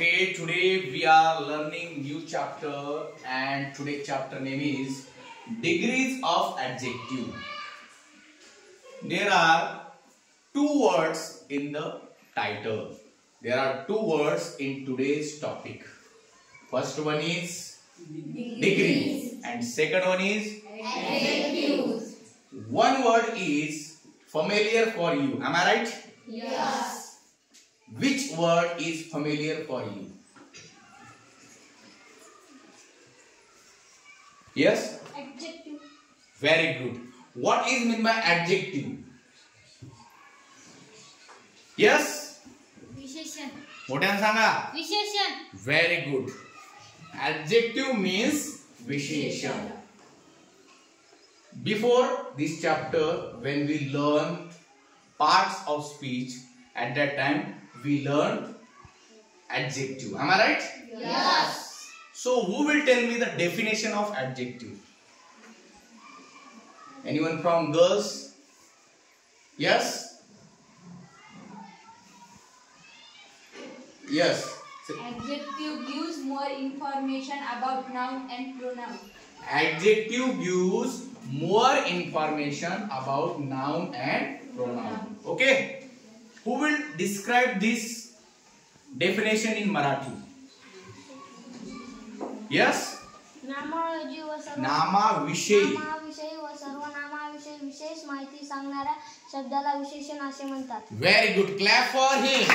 Okay, today we are learning new chapter and today's chapter name is degrees of adjective. There are two words in the title. There are two words in today's topic. First one is degrees and second one is adjectives. One word is familiar for you. Am I right? Yes. Which word is familiar for you? Yes? Adjective. Very good. What is meant by adjective? Yes? विशेषण. मोठ्याने सांगा. विशेषण. Very good. Adjective means विशेषण. Before this chapter, when we learn parts of speech, at that time we learn adjective. Am I right? Yes. So who will tell me the definition of adjective? Anyone from girls? Yes? Yes. Adjective gives more information about noun and pronoun. Adjective gives more information about noun and pronoun. Okay? Who will describe this definition in Marathi? Yes? नामाविषयी व नामाविषयी व सर्वनामाविषयी विशेष माहिती सांगणाऱ्या शब्दाला विशेषण असे म्हणतात. Very good. Clap for him.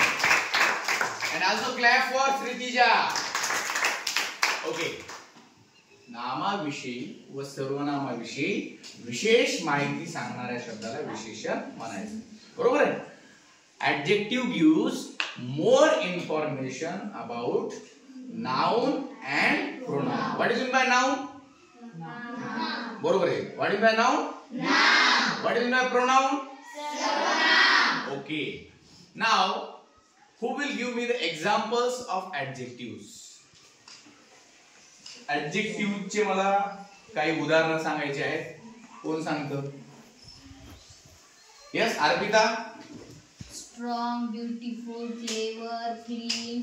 And also clap for Sritija. Okay. नामाविषयी व सर्वनामाविषयी विशेष माहिती सांगणाऱ्या शब्दाला विशेषण म्हणायचं. बरोबर आहे? Adjective gives more information about noun and pronoun. What is meant by noun? Noun. बरोबर आहे. What is meant by noun? Noun. What is meant by pronoun? Pronoun. Okay. Now, who will give me the examples of adjectives? Adjectives चे मला काही उदाहरण सांगायचे आहेत. कोण सांगतं? Yes, Arpita. Strong, beautiful, clever, clean,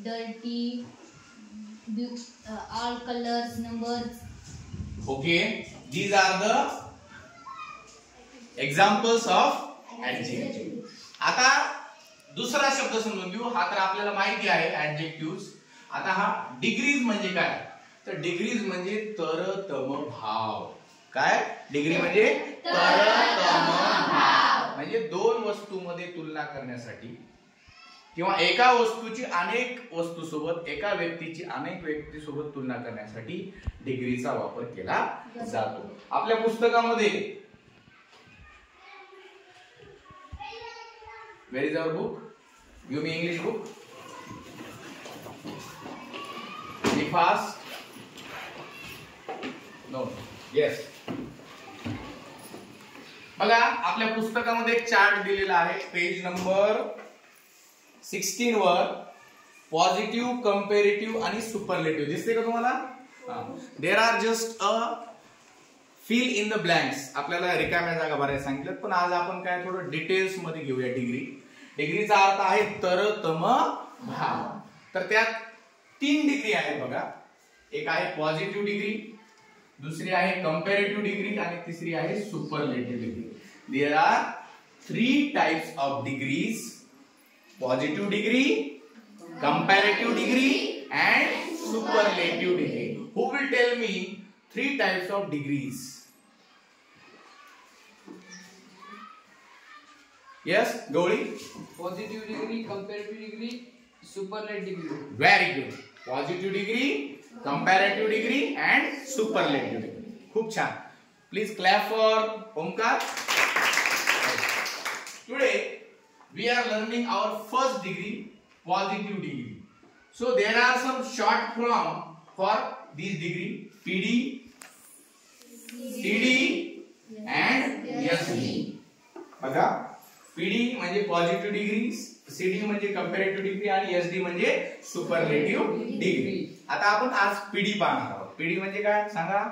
dirty, all colors, numbers. Okay, these are the examples of adjective. आता दुसरा शब्द समजून घेऊ. हा तर आपल्याला माहिती आहे adjectives. आता हा डिग्रीज म्हणजे काय? तर डिग्रीज म्हणजे तरतम भाव. काय? डिग्री म्हणजे तरतम भाव. म्हणजे दोन वस्तूंमध्ये तुलना करण्यासाठी किंवा एका वस्तूची अनेक वस्तूसोबत एका व्यक्तीची अनेक व्यक्तीसोबत तुलना करण्यासाठी डिग्रीचा वापर केला जातो. आपल्या पुस्तकामध्ये where is our book? Give me English book. Be fast. No. Yes. बघा आपल्या पुस्तकामध्ये एक चार्ट दिलेला आहे. पेज नंबर 16 वर पॉझिटिव्ह, कंपॅरेटिव्ह आणि सुपरलेटिव्ह दिसते का तुम्हाला? There are just a fill in the blanks. आपल्याला रिकाम्या जागा भरायला सांगितलं, पण आज आपण काय थोडं डिटेल्स मध्ये घेऊया. डिग्रीचा अर्थ आहे तरतम भाव. तर त्यात 3 डिग्री आहेत बघा. एक आहे पॉझिटिव्ह डिग्री, दुसरी आहे कंपॅरेटिव्ह डिग्री आणि तिसरी आहे superlative degree. There are 3 types of degrees: positive degree, comparative degree and superlative degree. Who will tell me 3 types of degrees? Yes, Gauri? Positive degree, comparative degree, superlative degree. Very good. Positive degree, comparative degree and superlative degree. खूप छान. Please clap for Omkar. Today we are learning our first degree, positive degree. So there are some short form for this degree: PD, CD and SD. बघा, PD म्हणजे positive degree, CD म्हणजे comparative degree आणि SD म्हणजे superlative degree. आता आपण आज PD पाहणार आहोत. PD म्हणजे काय सांगा?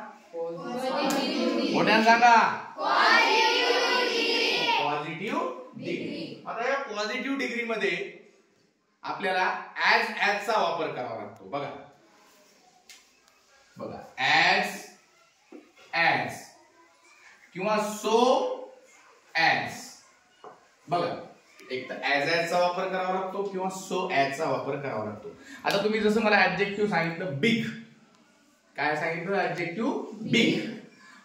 मोठ्याने सांगा. Positive degree. आता या पॉझिटिव्ह डिग्री मध्ये आपल्याला ऍज चा वापर करावा लागतो. बघा बघा ऍज किंवा सो ऍज. बघा एक तर ऍज चा वापर करावा लागतो किंवा सो ऍज चा वापर करावा लागतो. आता तुम्ही जसं मला ऍडजेक्टिव्ह सांगितलं बिग, काय सांगितलं ऍडजेक्टिव्ह बिग,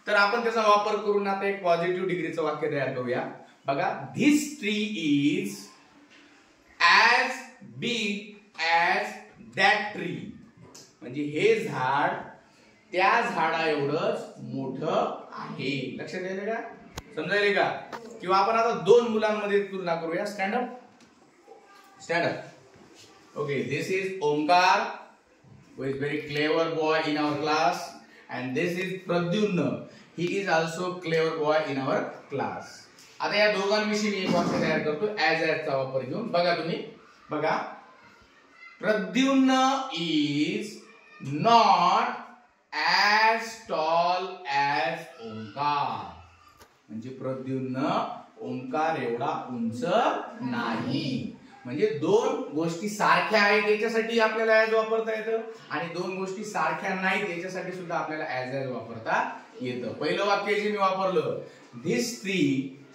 तर आपण त्याचा वापर करून आता एक पॉझिटिव्ह डिग्रीचं वाक्य तयार करूया. बघा this tree is as big as that tree. म्हणजे हे झाड त्या झाडा एवढंच मोठं आहे. लक्षात येईल का, समजायले का? किंवा आपण आता दोन मुलांमध्ये तुलना करूया. Stand up. Okay, this is Omkar who is very clever boy in our class, and this is Pradyumna, he is also clever boy in our class. आता या दोघांविषयी मी एक वाक्य तयार करतो ऍज चा वापर घेऊन. बघा तुम्ही, बघा Pradyumna is not as tall as Omkar. म्हणजे प्रद्युम्न ओंकार एवढा उंच नाही. म्हणजे दोन गोष्टी सारख्या आहेत त्याच्यासाठी आपल्याला ऍज वापरता येतं, आणि दोन गोष्टी सारख्या नाहीत त्याच्यासाठी सुद्धा आपल्याला ऍज वापरता येतं. पहिलं वाक्य जे मी वापरलं, this tree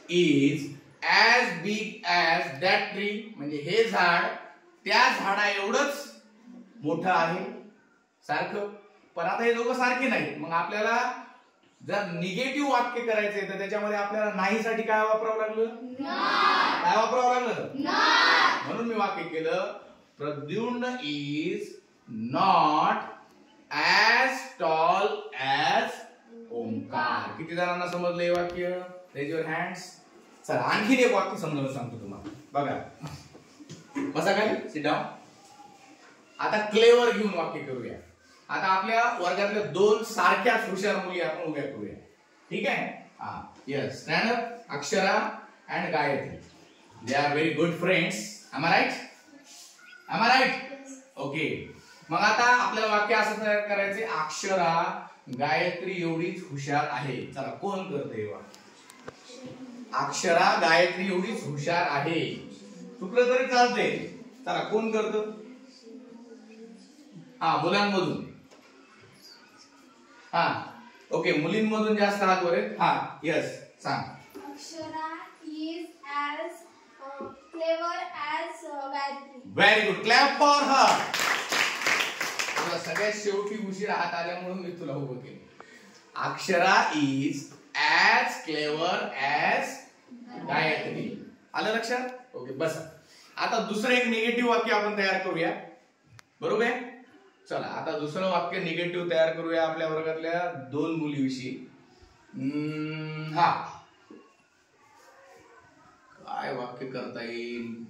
is as big as that tree, म्हणजे हे झाड त्या झाडा एवढंच मोठं आहे, सारखं. पण आता हे दोघं सारखे नाहीत. मग आपल्याला जर निगेटिव्ह वाक्य करायचंय तर त्याच्यामध्ये आपल्याला नाही साठी काय वापरावं लागलं, काय वापरावं लागलं, म्हणून मी वाक्य केलं Pradyumna is not as tall as Omkar. किती जणांना समजलं हे वाक्य? Raise your hands. चला आणखीन एक वाक्य समजावून सांगतो तुम्हाला. बघा बसा खाली, सिट डाऊन. आता क्लेवर घेऊन वाक्य करूया. आता आपल्या वर्गातल्या दोन सारख्याच हुशार मुली आपण उभ्या करूया. ठीक आहे? हा, yes. Stand up. Akshara and Gayatri, they are very good friends. am I right? Okay. मग आता आपल्याला वाक्य असं तयार करायचे, अक्षरा गायत्री एवढीच हुशार आहे. चला कोण करते वाक्य? अक्षरा गायत्री एवढीच हुशार आहे. चुकलं तरी चालते. चला कोण करतं? हा, मुलांमधून. हा, ओके, मुलींमधून जास्त हात वर आहेत. हा, यस, सांग. Akshara is as clever as Gayatri. Very good, clap for her. तुला सगळ्यात शेवटी उशीर हात आल्यामुळे मी तुला उभं केलं. Akshara is as clever as Gayatri. आलं लक्षात? ओके, बस. आता दुसरं एक निगेटिव्ह वाक्य आपण तयार करूया. बरोबर आहे? चला आता दुसरं वाक्य निगेटिव्ह तयार करूया आपल्या वर्गातल्या दोन मुलीविषयी. हा, काय वाक्य करता येईल?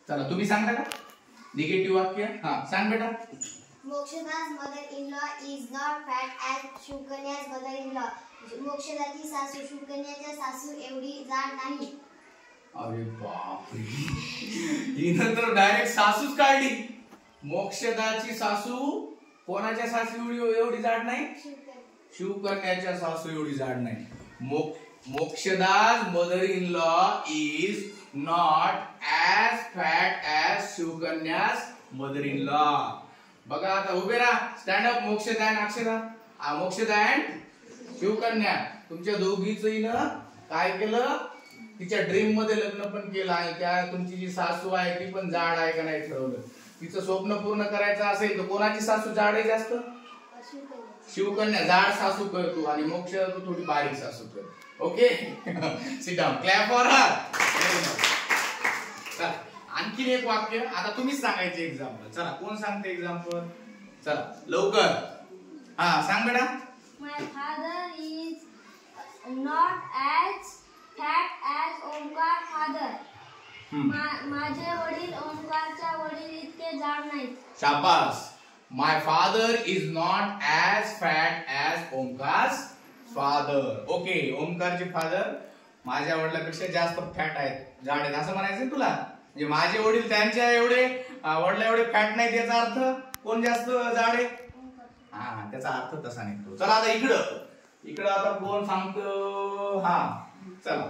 चला तुम्ही सांगता का निगेटिव्ह वाक्य? हा, सांग बेटा. मोक्षदा's mother-in-law is not fat as शिवकन्या's mother-in-law. मोक्षदाची सासू शिवकन्याच्या सासू एवढी जाड नाही. अरे बापरे, हिनं तर डायरेक्ट सासूच काढली. मोक्षदाची सासू कोणाच्या सासू एवढी जाड नाही? शिवकन्याच्या सासू एवढी जाड नाही. मोक्षदा's mother-in-law is not as fat as शिवकन्या's mother-in-law. बघा आता उभे राहा. Stand up. मोक्षदा आणि अक्षरा, मोक्षदा अँड शिवकन्या, तुमच्या दोघीचंही ना काय केलं, तिच्या ड्रीम मध्ये लग्न पण केलं, आणि त्या तुमची जी सासू आहे ती पण जाड आहे का नाही ठरवलं. तिचं स्वप्न पूर्ण करायचं असेल तर कोणाची सासू जाड आहे जास्त? शिवकन्या. जाड सासू कर तू, आणि मोक्ष तू थोडी बारीक सासू कर. Okay, sit down. Clap for her. आणखीन एक वाक्य आता तुम्हीच सांगायचे एक्झाम्पल. चला कोण सांगते एक्झाम्पल? चला लवकर. हा, सांग बेटा. My father is not as fat as Omkar father. माझे वडील ओंकारच्या वडील इतके जाड नाहीत. शाबास. My father is not as fat as ओंकार's father. ओके, ओंकारचे फादर माझ्या वडिलांपेक्षा जास्त फॅट आहेत, जाड आहेत असं म्हणायचं तुला? म्हणजे माझे वडील त्यांच्या एवढे वडिला एवढे फॅट नाही, त्याचा अर्थ कोण जास्त जाड आहे? हा, त्याचा अर्थ तसा निघतो. चला आता इकडं आता कोण सांगतो? हा, चला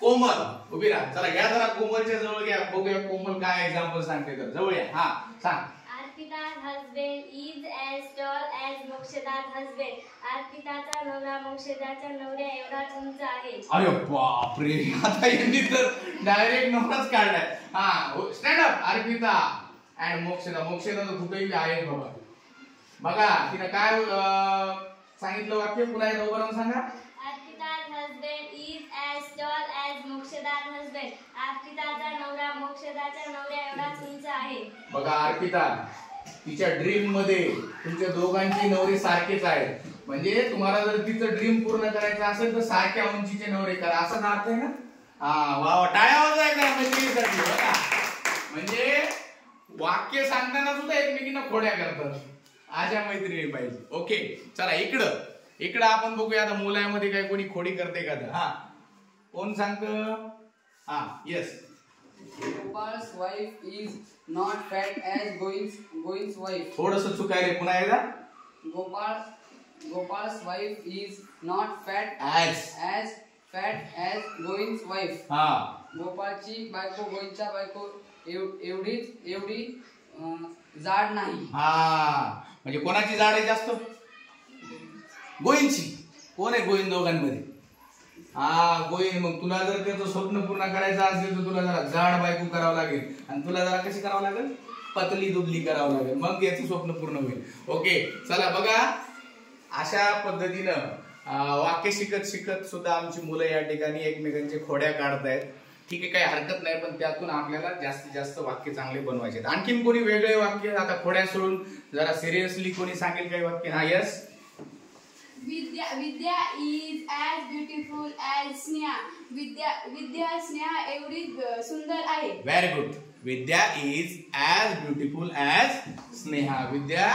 कोमल उभी राहा. चला घ्या जरा कोमलच्या जवळ घ्या, बघूया कोमल काय एक्झाम्पल सांगते. तर जवळ या. हा सांग. Arpita's husband is as tall as Mokshada's husband. अर्पिताचा नवरा मोक्षदाच्या नवऱ्या एवढाच उंच आहे. अरे बापरे, आता यांनी तर डायरेक्ट नवराच काढलाय. हा stand up. Arpita and Mokshada. Mokshada तर कुठेही आहे बाबा. बघा तिने काय सांगितलं वाक्य, पुन्हा एकदा उभं राहून सांगा. Arpita's husband is as tall as Mokshada's husband. अर्पिताचा नवरा मोक्षदाच्या नवऱ्या एवढाच उंच आहे. बघा अर्पिता, तिच्या ड्रीम मध्ये तुमच्या दोघांची नवरे सारखेच आहेत. म्हणजे तुम्हाला जर तिचं ड्रीम पूर्ण करायचं असेल तर सारख्या उंचीचे नवरे करा, असाच अर्थ आहे ना. हा वा वा, टाळ्या वाजवायच्या मैत्रिणीसाठी. बघा म्हणजे वाक्य सांगताना सुद्धा एकमेकींना खोड्या करतात. अशा मैत्रिणी पाहिजे. ओके चला इकडं आपण बघूया. आता मुलांमध्ये काय कोणी खोडी करते का? हा कोण सांगत? हा yes. Gopal's wife is not fat as Govin's wife. थोडस चुकायले, पुन्हा एकदा. Gopal's wife is not fat as fat as Govin's wife. हा गोपाळची बायको गोविंदच्या बायको एवढी जाड नाही. हा म्हणजे कोणाची जाड आहे जास्त? गोविंदची. कोण आहे गोविंद दोघांमध्ये? हा गोविंद. मग तुला जर त्याचं स्वप्न पूर्ण करायचं असेल तर तुला जरा जाड बायको करावं लागेल, आणि तुला जरा कशी करावं लागेल? पतली दुबली करावं लागेल, मग याचं स्वप्न पूर्ण होईल. ओके चला बघा, अशा पद्धतीनं वाक्य शिकत सुद्धा आमची मुलं या ठिकाणी एकमेकांचे खोड्या काढतायत. ठीक आहे, काही हरकत नाही, पण त्यातून आपल्याला जास्तीत जास्त वाक्य चांगले बनवायचे. आणखीन कोणी वेगळे वाक्य आता खोड्या सोडून जरा सिरियसली कोणी सांगेल काही वाक्य? हा yes. Vidya is as beautiful as Sneha. Vidya Sneha एवढी सुंदर आहे. Very good. Vidya is as beautiful as Sneha. Vidya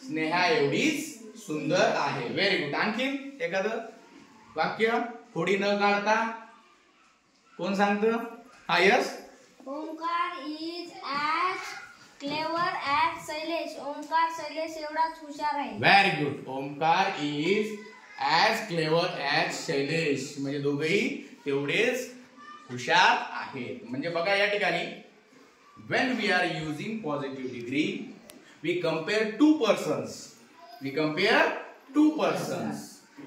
Sneha एवढीच सुंदर आहे. Very good. आणखीन एखादं वाक्य खोडी न काढता कोण सांगतं? हा yes. Omkar is as clever as Shailesh. Omkar Shailesh एवढाच हुशार आहे. Very good. Omkar is as clever as Shailesh. म्हणजे दोघेही तेवढेच हुशार आहेत. म्हणजे बघा या ठिकाणी when we are using positive degree we compare two persons.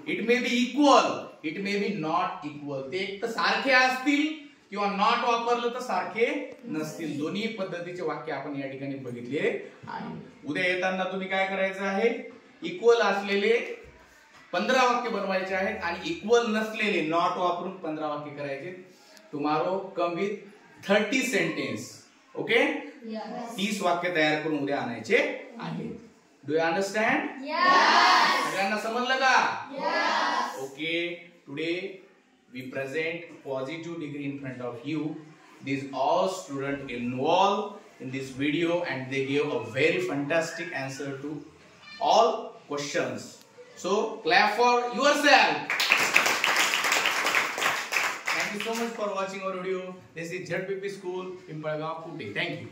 It may be equal, it may be not equal. ते एक तर सारखे असतील किंवा नॉट वापरलं तर सारखे नसतील. दोन्ही पद्धतीचे वाक्य आपण या ठिकाणी बघितले आहे. उद्या येताना तुम्ही काय करायचं आहे? इक्वल असलेले 15 वाक्य बनवायचे आहेत आणि इक्वल नसलेले नॉट वापरून 15 वाक्य करायचे. Tomorrow come with 30 sentence. Okay, 30 वाक्य तयार करून उद्या आणायचे आहे. Do you understand? सगळ्यांना समजलं का? Okay, today we present positive degree in front of you. These all students involved in this video and they gave a very fantastic answer to all questions. So clap for yourself. Thank you so much for watching our video. This is ZPP School, Pimpalgaon, Pune. Thank you.